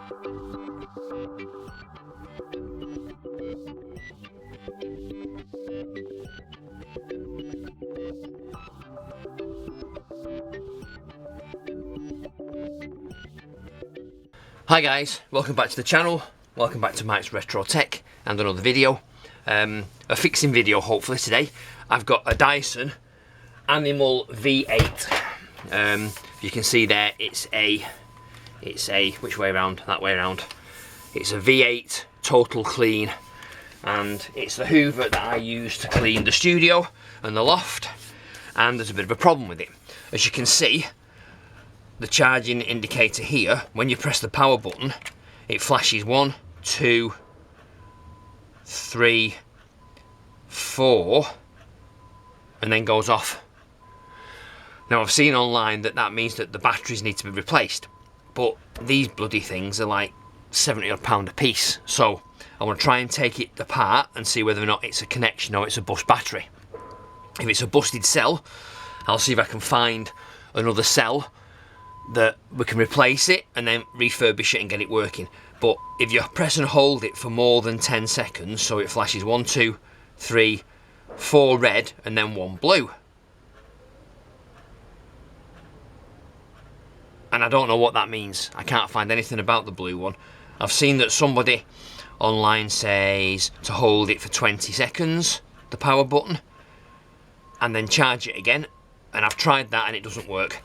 Hi guys, welcome back to the channel, welcome back to Mike's Retro Tech and another video, a fixing video hopefully today. I've got a Dyson Animal V8, you can see there it's a, which way around? That way around. It's a V8 total clean, and it's the hoover that I use to clean the studio and the loft, and there's a bit of a problem with it. As you can see, the charging indicator here, when you press the power button, it flashes 1, 2, 3, 4, and then goes off. Now I've seen online that means that the batteries need to be replaced, but these bloody things are like £70 a piece, so I want to try and take it apart and see whether or not it's a connection or it's a bust battery. If it's a busted cell, I'll see if I can find another cell that we can replace it and then refurbish it and get it working. But if you press and hold it for more than 10 seconds, so it flashes 1, 2, 3, 4 red and then 1 blue, and I don't know what that means. I can't find anything about the blue one. I've seen that somebody online says to hold it for 20 seconds, the power button, and then charge it again, and I've tried that and it doesn't work.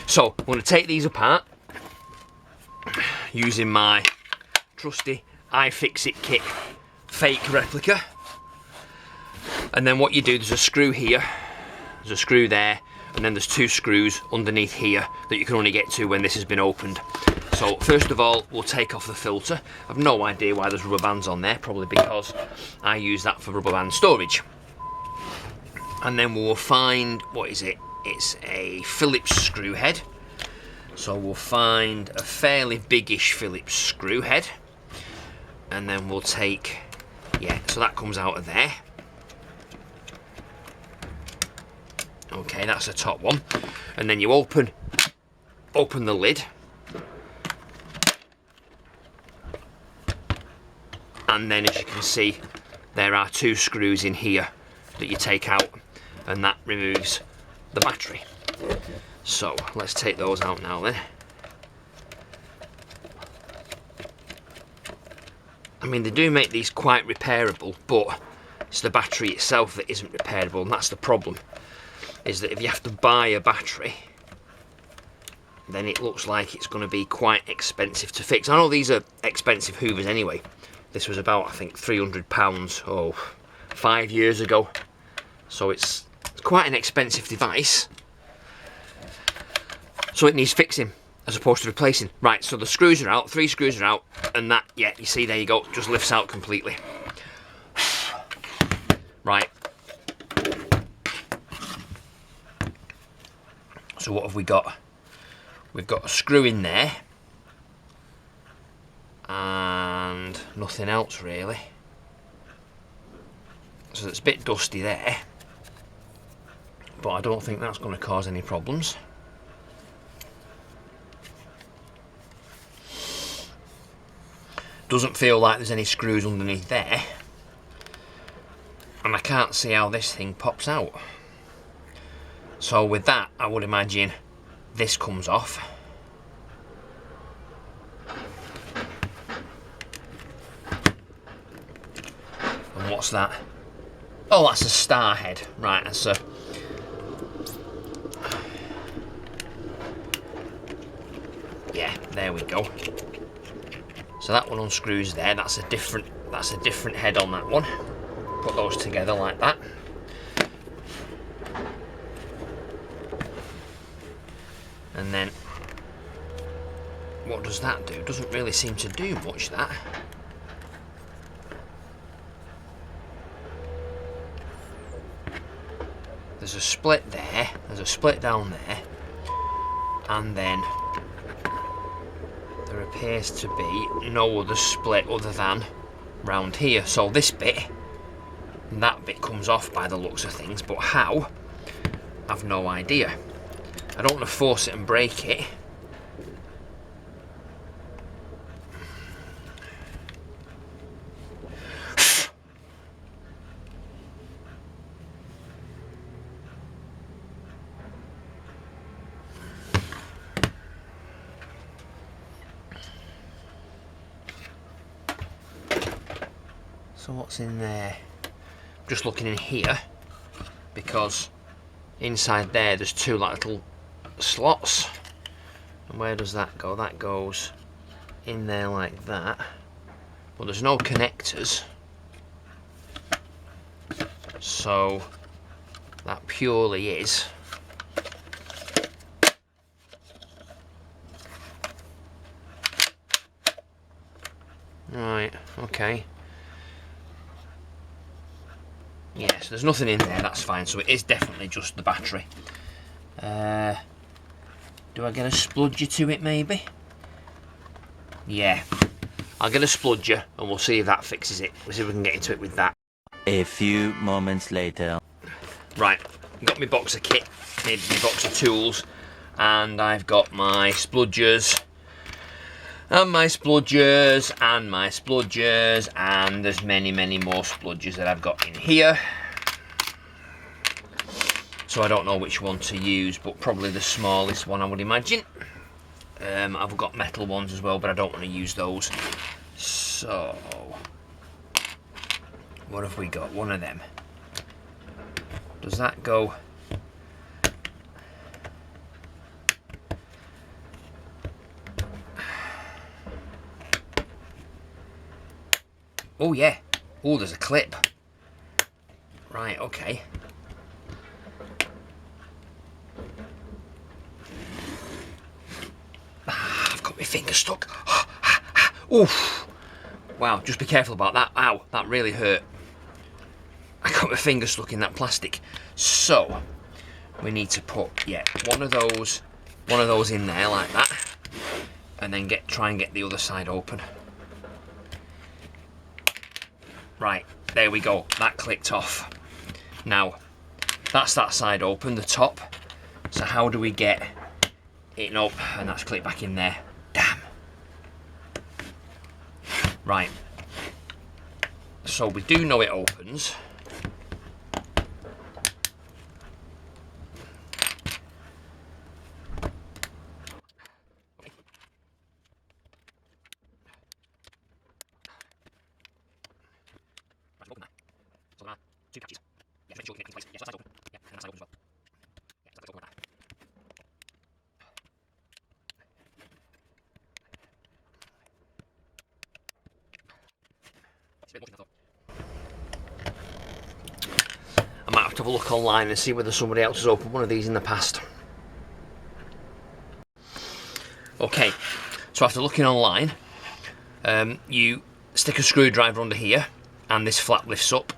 So I'm going to take these apart using my trusty iFixit kit fake replica, and then what you do, there's a screw here, there's a screw there, and then there's 2 screws underneath here that you can only get to when this has been opened. So first of all, we'll take off the filter. I've no idea why there's rubber bands on there, probably because I use that for rubber band storage. And then we'll find, what is it? It's a Phillips screw head. So we'll find a fairly biggish Phillips screw head, and then we'll take, yeah, so that comes out of there. Okay, that's the top one. And then you open the lid, and then as you can see, there are 2 screws in here that you take out, and that removes the battery. So let's take those out now then. I mean, they do make these quite repairable, but it's the battery itself that isn't repairable, and that's the problem, is that if you have to buy a battery, then it looks like it's going to be quite expensive to fix. I know these are expensive hoovers anyway. This was about, I think, £300 5 years ago, so it's quite an expensive device, so it needs fixing as opposed to replacing. Right, so the screws are out, 3 screws are out, and that, yeah, you see, there you go, just lifts out completely. Right, so what have we got? We've got a screw in there and nothing else really, so it's a bit dusty there, but I don't think that's going to cause any problems. Doesn't feel like there's any screws underneath there, and I can't see how this thing pops out. So with that, I would imagine this comes off. And what's that? Oh, that's a star head. Right, that's a... yeah, there we go. So that one unscrews there. That's a different head on that one. Put those together like that. And then what does that do? Doesn't really seem to do much, that. There's a split there, there's a split down there, and then there appears to be no other split other than round here. So this bit and that bit comes off by the looks of things, but how? I've no idea. I don't want to force it and break it. So what's in there? Just looking in here, because inside there's two like little slots. And where does that go? That goes in there like that. Well, there's no connectors, so that purely is right. Okay. Yeah, so there's nothing in there, that's fine. So it is definitely just the battery. Do I get a spludger to it maybe? Yeah, I'll get a spludger and we'll see if that fixes it. We'll see if we can get into it with that. A few moments later. Right, got my box of kit, my box of tools, and I've got my spludgers, and my spludgers, and my spludgers, and there's many more spludgers that I've got in here. So I don't know which one to use, but probably the smallest one I would imagine. I've got metal ones as well, but I don't want to use those. So, what have we got? One of them. Does that go? Oh yeah. Oh, there's a clip. Right, okay. I've got my finger stuck. Oof. Wow, just be careful about that. Ow, that really hurt. I got my finger stuck in that plastic. So, we need to put, yeah, one of those in there like that. And then try and get the other side open. Right, there we go. That clicked off. Now, that's that side open, the top. So how do we get it up? And that's clicked back in there. Damn. Right. So we do know it opens. Two catches. Yeah, make sure we get it in place. Yeah, so that's open. Yeah, and that side open as well. Yeah, so that's open like that. It's a bit more than I thought. I might have to have a look online and see whether somebody else has opened one of these in the past. Okay, so after looking online, you stick a screwdriver under here and this flap lifts up.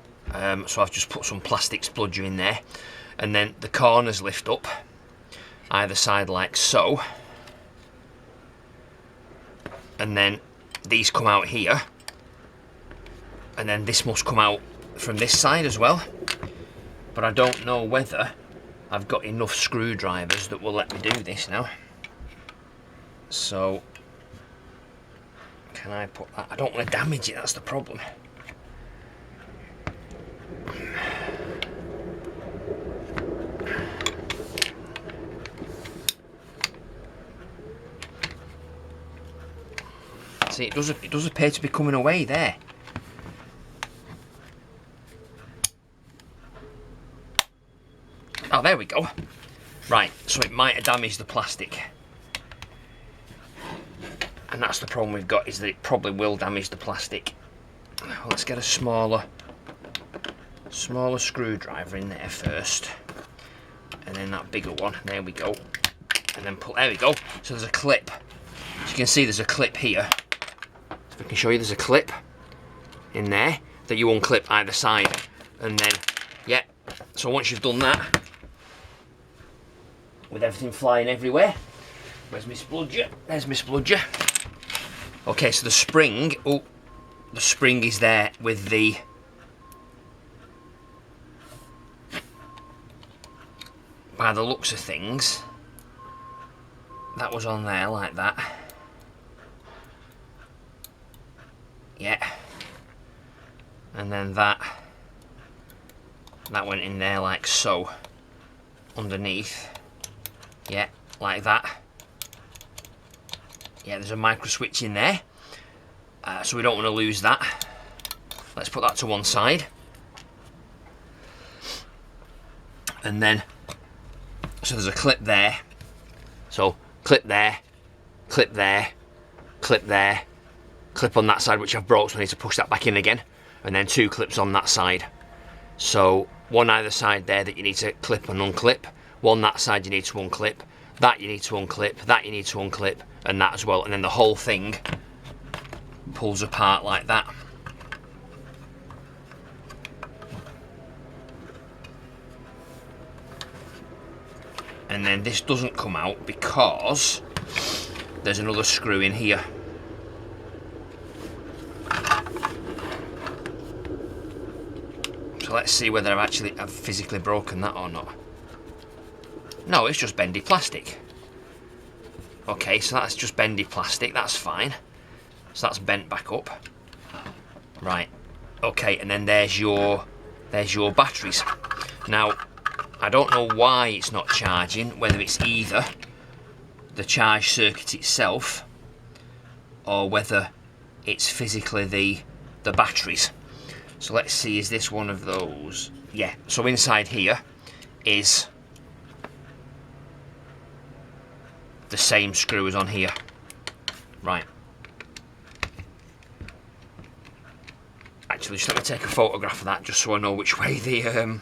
So I've just put some plastic spludger in there, and then the corners lift up either side like so, and then these come out here, and then this must come out from this side as well, but I don't know whether I've got enough screwdrivers that will let me do this now. So can I put that? I don't want to damage it, that's the problem. See, it does appear to be coming away there. Oh, there we go. Right, so it might have damaged the plastic. And that's the problem we've got, is that it probably will damage the plastic. Well, let's get a smaller screwdriver in there first. And then that bigger one, there we go. And then pull, there we go. So there's a clip. As you can see, there's a clip here. I can show you there's a clip in there that you unclip either side, and then yeah, so once you've done that, with everything flying everywhere, where's my spludger? There's my spludger. Okay, so the spring, oh, the spring is there with the by the looks of things, that was on there like that. Yeah, and then that went in there like so, underneath. Yeah, like that. Yeah, there's a micro switch in there, so we don't want to lose that. let's put that to one side. And then, so there's a clip there. So clip there, clip there, clip there, clip on that side which I've broke, so I need to push that back in again. And then 2 clips on that side. So one either side there that you need to clip and unclip. One that side you need to unclip. That you need to unclip. That you need to unclip. And that as well. And then the whole thing pulls apart like that. And then this doesn't come out because there's another screw in here. So let's see whether I've physically broken that or not. No, it's just bendy plastic. Okay, so that's just bendy plastic, that's fine. So that's bent back up. Right. Okay, and then there's your batteries. Now, I don't know why it's not charging, whether it's either the charge circuit itself or whether it's physically the batteries. So let's see, is this one of those? Yeah, so inside here is the same screw as on here. Right. Actually, just let me take a photograph of that just so I know which way the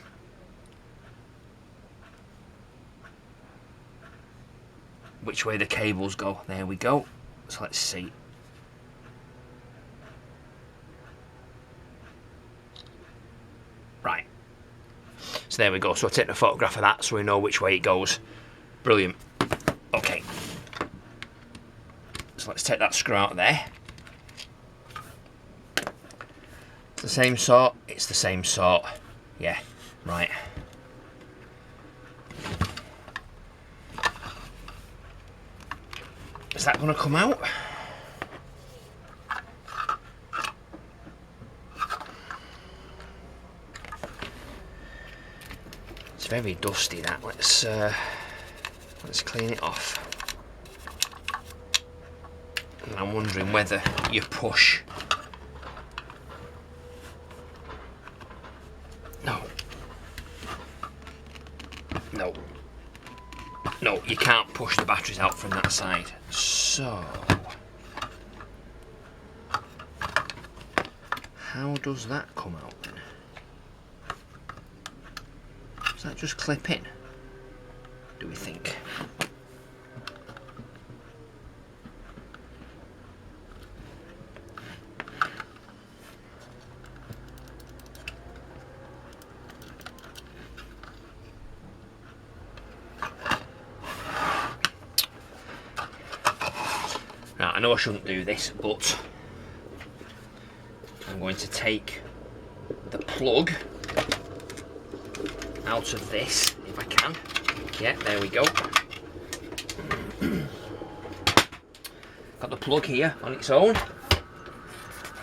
cables go. There we go. So let's see. Right. So there we go. So I'll take a photograph of that so we know which way it goes. Brilliant. Okay. So let's take that screw out of there. It's the same sort. It's the same sort. Yeah. Right. Is that going to come out? It's very dusty, that. Let's clean it off. And I'm wondering whether you push. No. No. No, you can't push the batteries out from that side. So, how does that come out then? Does that just clip in, do we think? Now, I know I shouldn't do this, but I'm going to take the plug out of this, if I can. Yeah, there we go. Got the plug here on its own,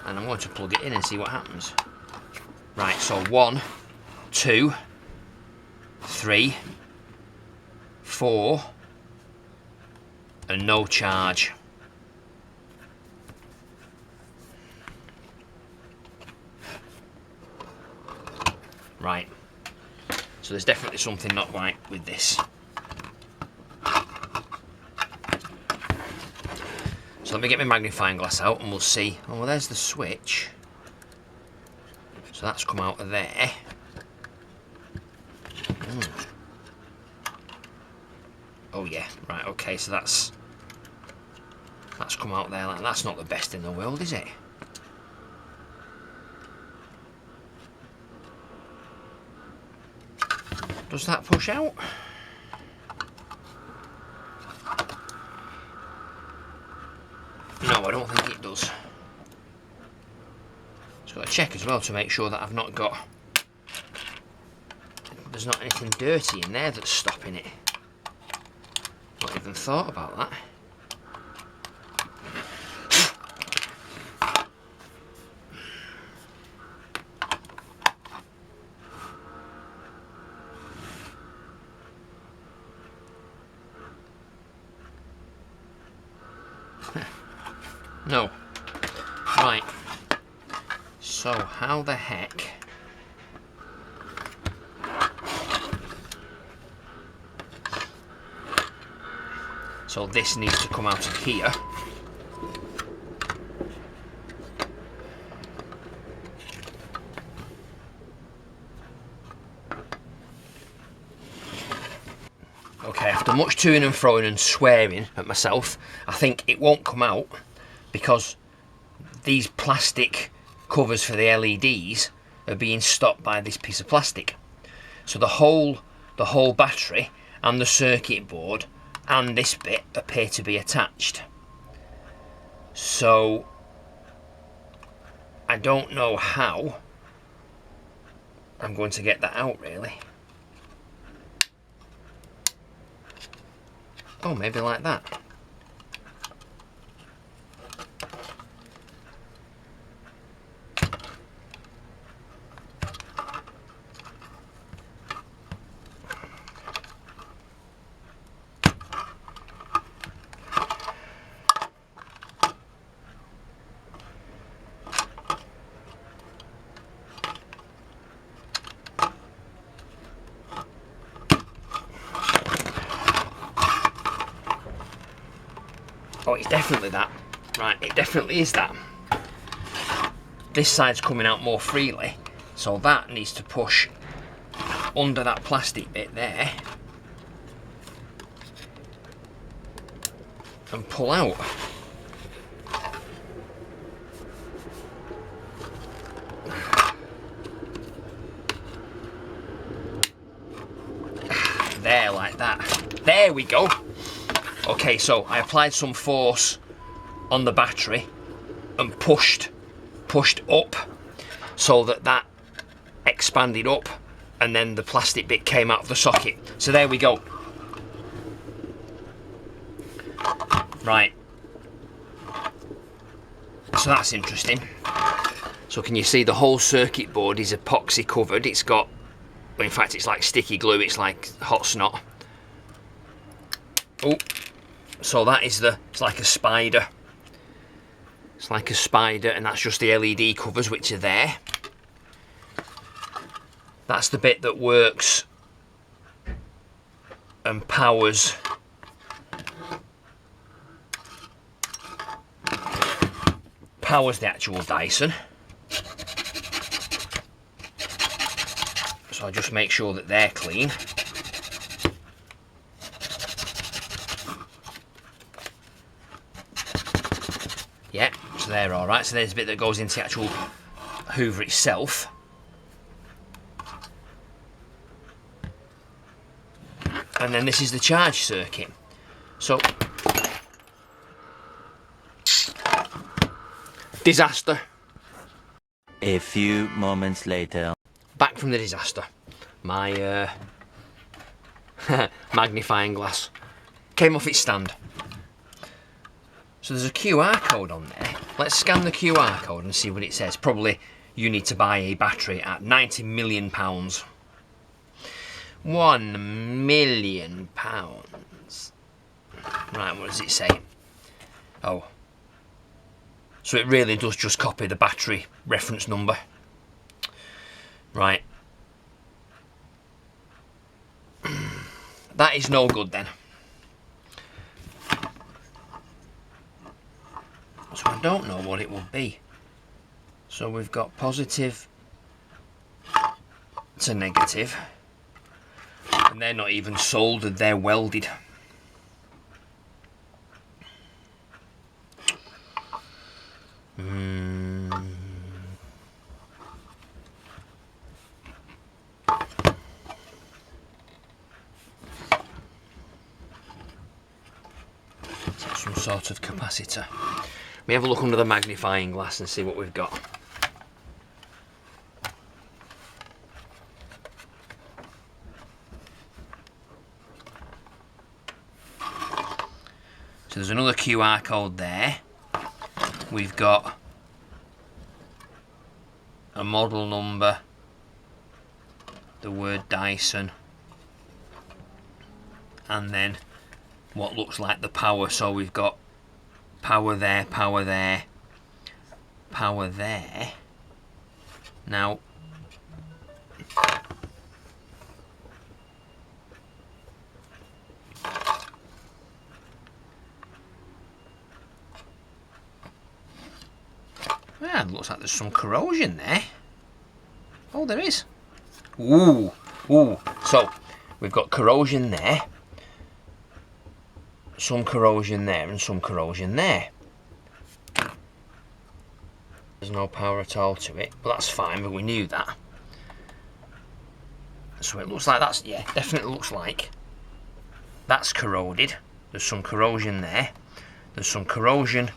and I'm going to plug it in and see what happens. Right, so 1, 2, 3, 4, and no charge. Right, so there's definitely something not right with this. So let me get my magnifying glass out and we'll see. Oh, well, there's the switch. So that's come out of there. Oh yeah, right, okay, so that's come out there. Like, that's not the best in the world, is it? Does that push out? No, I don't think it does. Just got to check as well to make sure that I've not got... There's not anything dirty in there that's stopping it. Not even thought about that. No. Right. So how the heck... So this needs to come out of here. Okay, after much toing and froing and swearing at myself, I think it won't come out because these plastic covers for the LEDs are being stopped by this piece of plastic. So the whole battery and the circuit board and this bit appear to be attached. So I don't know how I'm going to get that out really. Oh, maybe like that. Oh, it's definitely that. Right, it definitely is that. This side's coming out more freely, so that needs to push under that plastic bit there and pull out. There, like that. There we go. Okay, so I applied some force on the battery and pushed up so that expanded up, and then the plastic bit came out of the socket. So there we go. Right. So that's interesting. So can you see the whole circuit board is epoxy covered? It's got, well, in fact it's like sticky glue, it's like hot snot. Oh. So that is it's like a spider. It's like a spider, and that's just the LED covers which are there. That's the bit that works and powers the actual Dyson. So I just make sure that they're clean. Yeah, so they're alright. So there's a bit that goes into the actual hoover itself. And then this is the charge circuit. So, disaster. A few moments later. Back from the disaster. My magnifying glass came off its stand. So there's a QR code on there. Let's scan the QR code and see what it says. Probably you need to buy a battery at £90 million. £1 million. Right, what does it say? Oh. So it really does just copy the battery reference number. Right. That is no good then. So I don't know what it will be. So we've got positive to negative. And they're not even soldered, they're welded. Some sort of capacitor. We have a look under the magnifying glass and see what we've got. So there's another QR code there. We've got a model number, the word Dyson, and then what looks like the power. So we've got power there, power there, power there, Now, well, looks like there's some corrosion there. Oh, there is. Ooh, ooh. So, we've got corrosion there, some corrosion there, and some corrosion there. There's no power at all to it, but that's fine, but we knew that. So it looks like that's, yeah, definitely looks like that's corroded. There's some corrosion there. There's some corrosion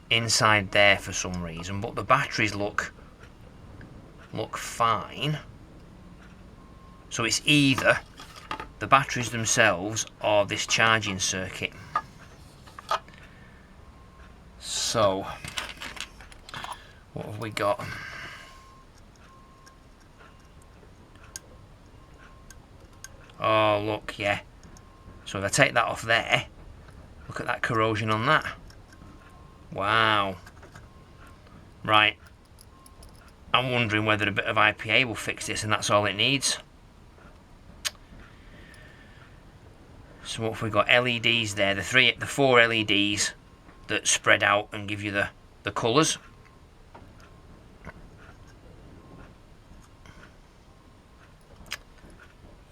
inside there for some reason, but the batteries look fine. So it's either the batteries themselves or this charging circuit. So what have we got? Oh, look, yeah. So if I take that off there, look at that corrosion on that. Wow. Right. I'm wondering whether a bit of IPA will fix this, and that's all it needs. So what have we got? LEDs there, the 4 LEDs that spread out and give you the colours.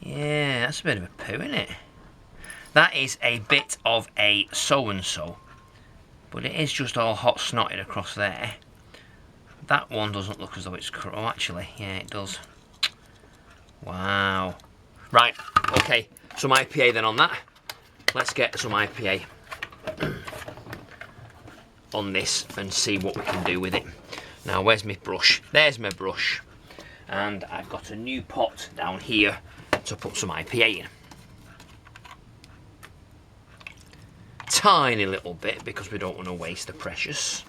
Yeah, that's a bit of a poo, isn't it? That is a bit of a so-and-so, but it is just all hot snotted across there. That one doesn't look as though it's... Oh, actually, yeah, it does. Wow. Right, okay, some IPA then on that. Let's get some IPA on this and see what we can do with it. Now, where's my brush? There's my brush. And I've got a new pot down here to put some IPA in. Tiny little bit, because we don't want to waste the precious.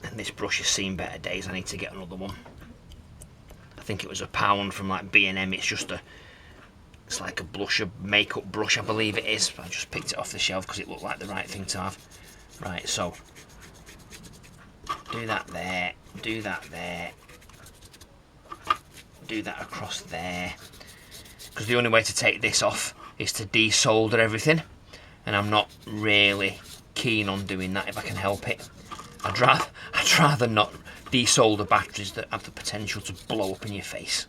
And this brush has seen better days. I need to get another one. I think it was £1 from like B&M. It's like a blush, a makeup brush, I believe it is. I just picked it off the shelf because it looked like the right thing to have. Right, so do that there, do that there, do that across there. Because the only way to take this off is to desolder everything, and I'm not really keen on doing that if I can help it. I'd rather not desolder batteries that have the potential to blow up in your face.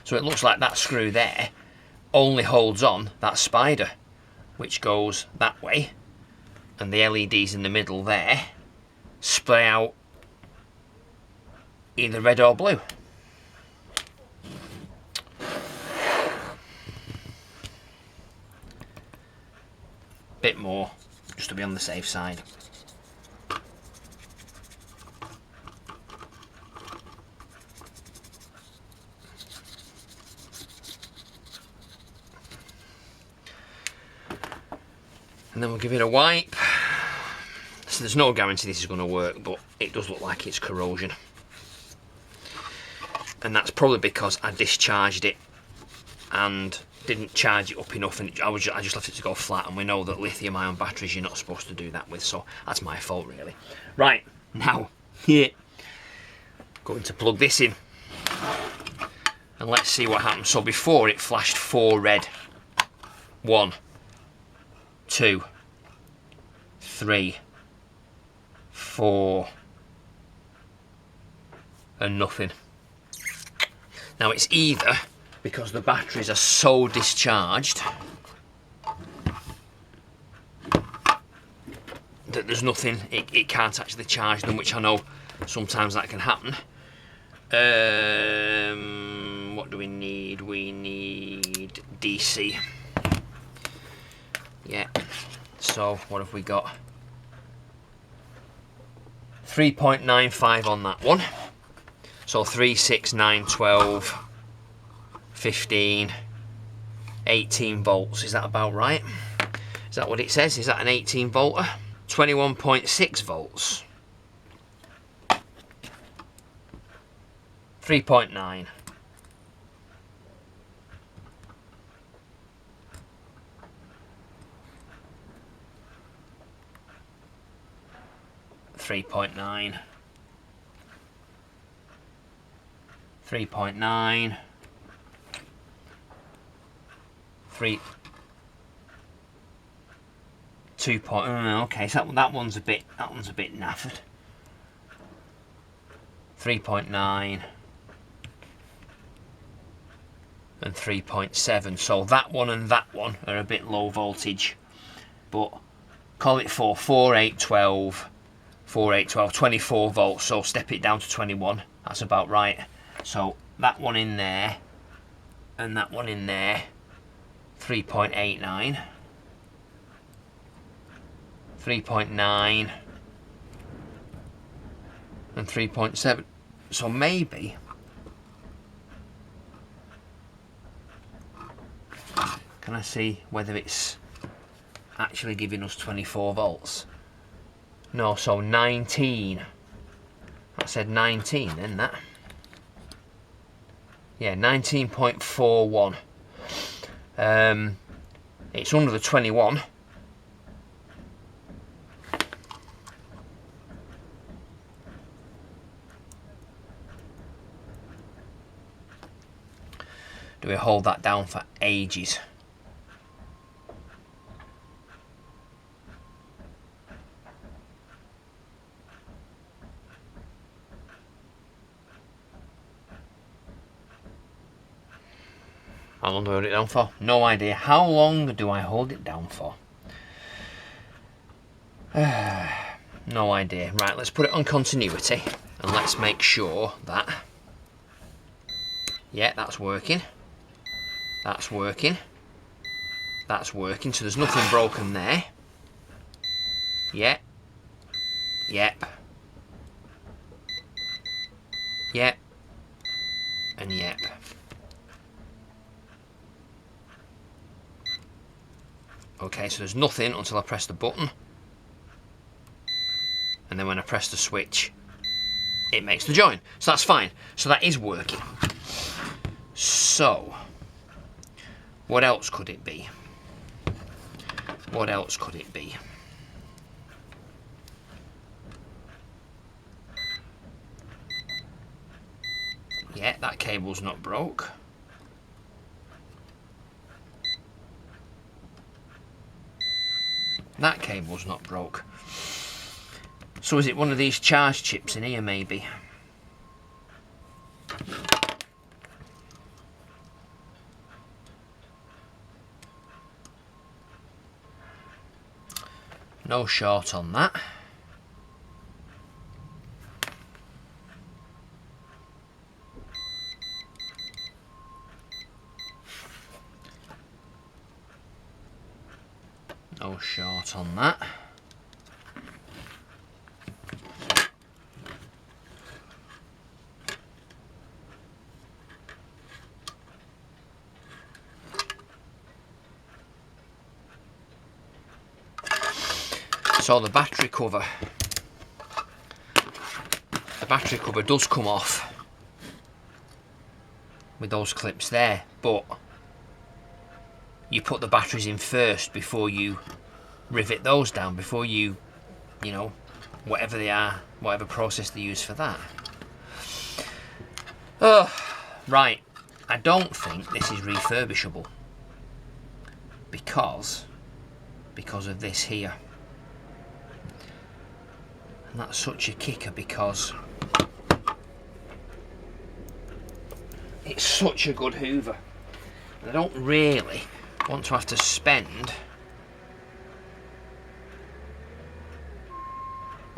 So it looks like that screw there only holds on that spider, which goes that way, and the LEDs in the middle there spray out either red or blue. Bit more, just to be on the safe side. And then we'll give it a wipe. So there's no guarantee this is going to work, but it does look like it's corrosion. And that's probably because I discharged it and didn't charge it up enough, and I just left it to go flat, and we know that lithium ion batteries you're not supposed to do that with, so that's my fault really. Right, now, here, going to plug this in, and let's see what happens. So before it flashed 4 red. 1, 2, 3, 4, and nothing. Now it's either because the batteries are so discharged that there's nothing, it can't actually charge them, which I know sometimes that can happen. What do we need? We need DC. Yeah, so what have we got? 3.95 on that one. So 3, 6, 9, 12, 15, 18 volts. Is that about right? Is that what it says? Is that an 18 volter? 21.6 volts. 3.9. Three point nine. 3.9. 2 point. Okay, so that one's a bit naffed. 3.9 and 3.7. So that one and that one are a bit low voltage, but call it 4, 8, 12, 24 volts. So step it down to 21. That's about right. So that one in there and that one in there, 3.89. 3.9 and 3.7. So maybe can I see whether it's actually giving us 24 volts? No, so 19. That said 19 then, that. Yeah, 19.41. It's under the 21. Do we hold that down for ages? How long do I hold it down for? No idea. How long do I hold it down for? No idea. Right, let's put it on continuity and let's make sure that... Yeah, that's working. That's working. That's working. So there's nothing broken there. Yep. Yep. Yep. And yep. Okay, so there's nothing until I press the button. And then when I press the switch, it makes the join. So that's fine. So that is working. So, what else could it be? What else could it be? Yeah, that cable's not broke. That cable's not broke. So is it one of these charge chips in here maybe? No short on that. No short on that. So the battery cover does come off with those clips there, but you put the batteries in first before you rivet those down, before you know, whatever they are, whatever process they use for that. Oh, right, I don't think this is refurbishable because of this here. And that's such a kicker because it's such a good hoover. And I don't really want to have to spend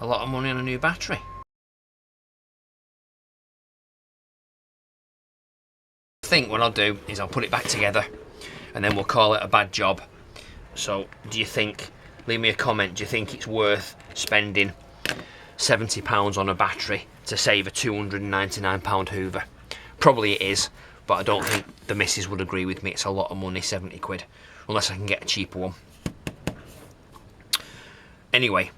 a lot of money on a new battery. I think what I'll do is I'll put it back together and then we'll call it a bad job. So do you think, leave me a comment, do you think it's worth spending £70 on a battery to save a £299 hoover? Probably it is, but I don't think the missus would agree with me. It's a lot of money, 70 quid, unless I can get a cheaper one. Anyway,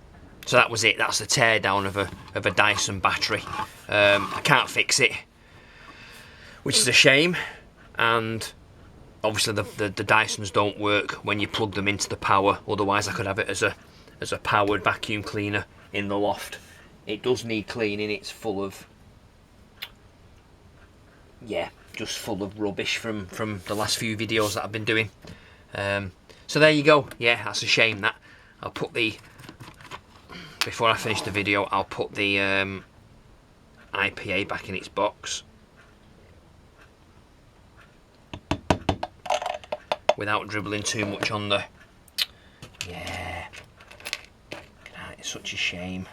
so that was it. That's the teardown of a Dyson battery. I can't fix it, which is a shame. And obviously the Dysons don't work when you plug them into the power. Otherwise, I could have it as a powered vacuum cleaner in the loft. It does need cleaning. It's full of, yeah, just full of rubbish from the last few videos that I've been doing. So there you go. Yeah, that's a shame. That I'll put the, before I finish the video, I'll put the IPA back in its box without dribbling too much on the, yeah, it's such a shame.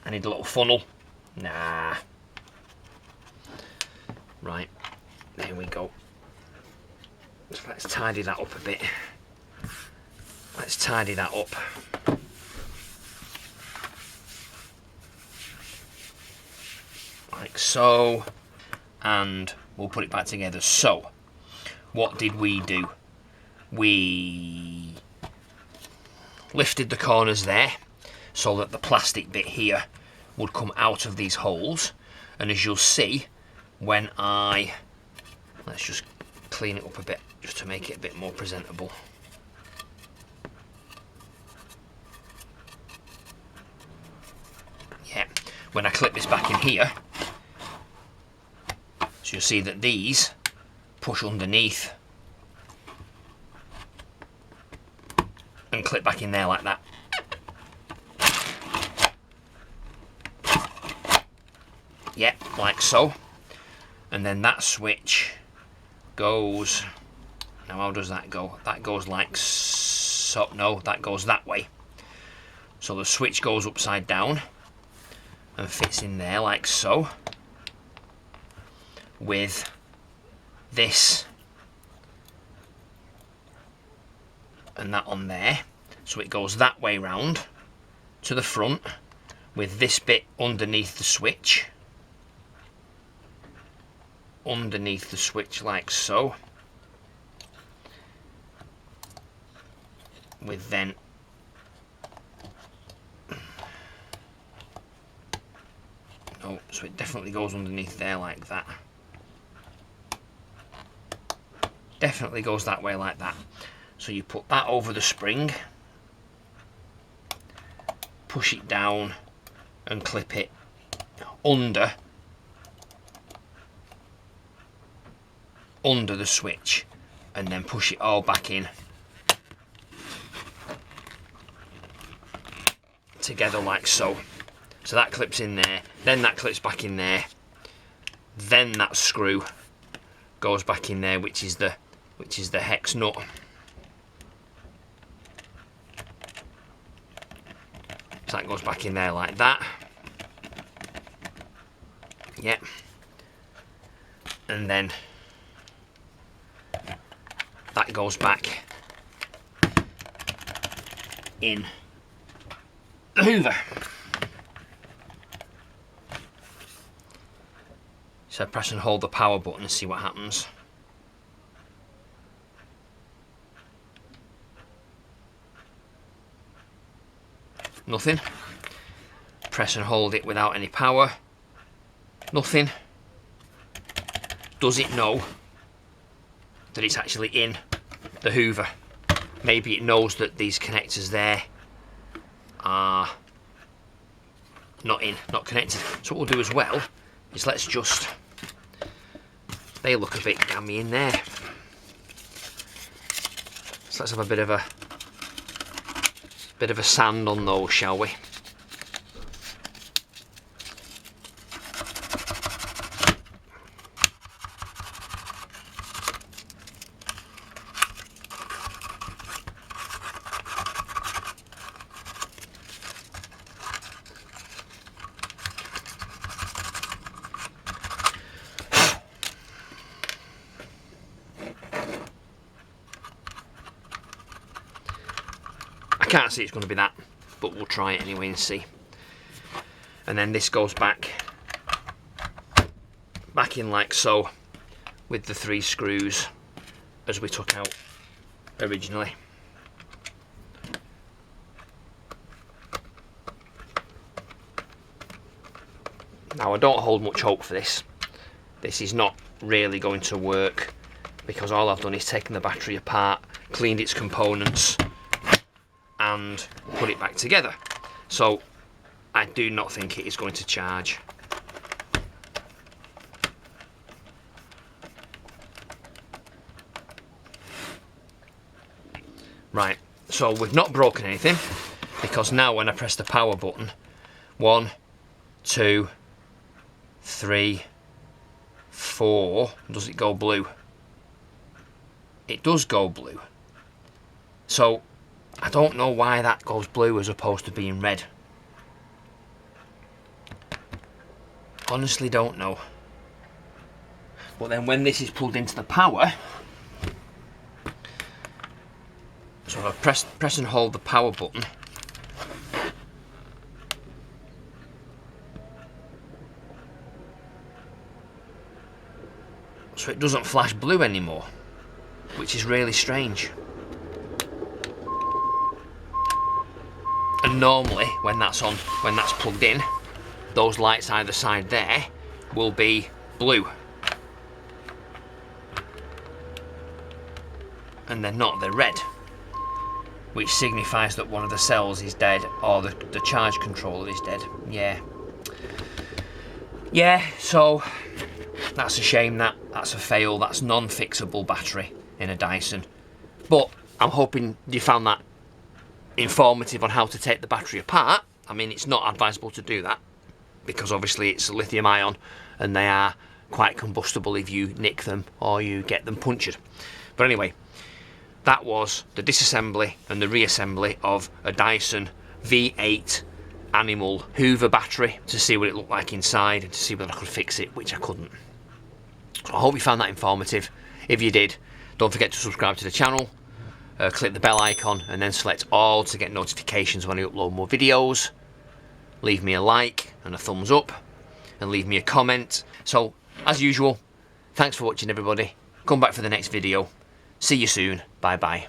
I need a little funnel. Nah. Right, there we go. So let's tidy that up a bit. Let's tidy that up. Like so. And we'll put it back together. So, what did we do? We lifted the corners there so that the plastic bit here would come out of these holes. And as you'll see, when let's just clean it up a bit just to make it a bit more presentable. Yeah, when I clip this back in here, so you'll see that these push underneath and clip back in there like that. Yeah, like so. And then that switch goes, now how does that go? That goes like so, no, that goes that way. So the switch goes upside down and fits in there like so, with this and that on there. So it goes that way round to the front with this bit underneath the switch. Underneath the switch like so, with then oh, so it definitely goes underneath there like that. Definitely goes that way like that. So you put that over the spring, push it down and clip it under the switch, and then push it all back in together like so. So that clips in there, then that clips back in there, then that screw goes back in there, which is the hex nut. So that goes back in there like that. Yep. And then that goes back in the hoover. So press and hold the power button and see what happens. Nothing. Press and hold it without any power. Nothing. Does it know that it's actually in the hoover? Maybe it knows that these connectors there are not connected. So what we'll do as well is let's just, they look a bit gammy in there. So let's have a bit of a sand on those, shall we? I can't see it's going to be that, but we'll try it anyway and see. And then this goes back in like so, with the 3 screws as we took out originally. Now I don't hold much hope for this. This is not really going to work because all I've done is taken the battery apart, cleaned its components and put it back together. So I do not think it is going to charge. Right, so we've not broken anything because now when I press the power button, 1, 2, 3, 4, does it go blue? It does go blue. So I don't know why that goes blue as opposed to being red. Honestly don't know. But then when this is plugged into the power, so I press and hold the power button, so it doesn't flash blue anymore, which is really strange. And normally when that's on, when that's plugged in, those lights either side there will be blue. And they're not, they're red, which signifies that one of the cells is dead or the charge controller is dead. Yeah, so that's a shame. That's a fail. That's non-fixable battery in a Dyson. But I'm hoping you found that informative on how to take the battery apart. I mean, it's not advisable to do that because obviously it's lithium ion and they are quite combustible if you nick them or you get them punctured. But anyway, that was the disassembly and the reassembly of a Dyson V8 Animal Hoover battery to see what it looked like inside and to see whether I could fix it, which I couldn't. So I hope you found that informative. If you did, don't forget to subscribe to the channel, click the bell icon and then select all to get notifications when I upload more videos. Leave me a like and a thumbs up and leave me a comment. So as usual, thanks for watching everybody. Come back for the next video. See you soon. Bye bye.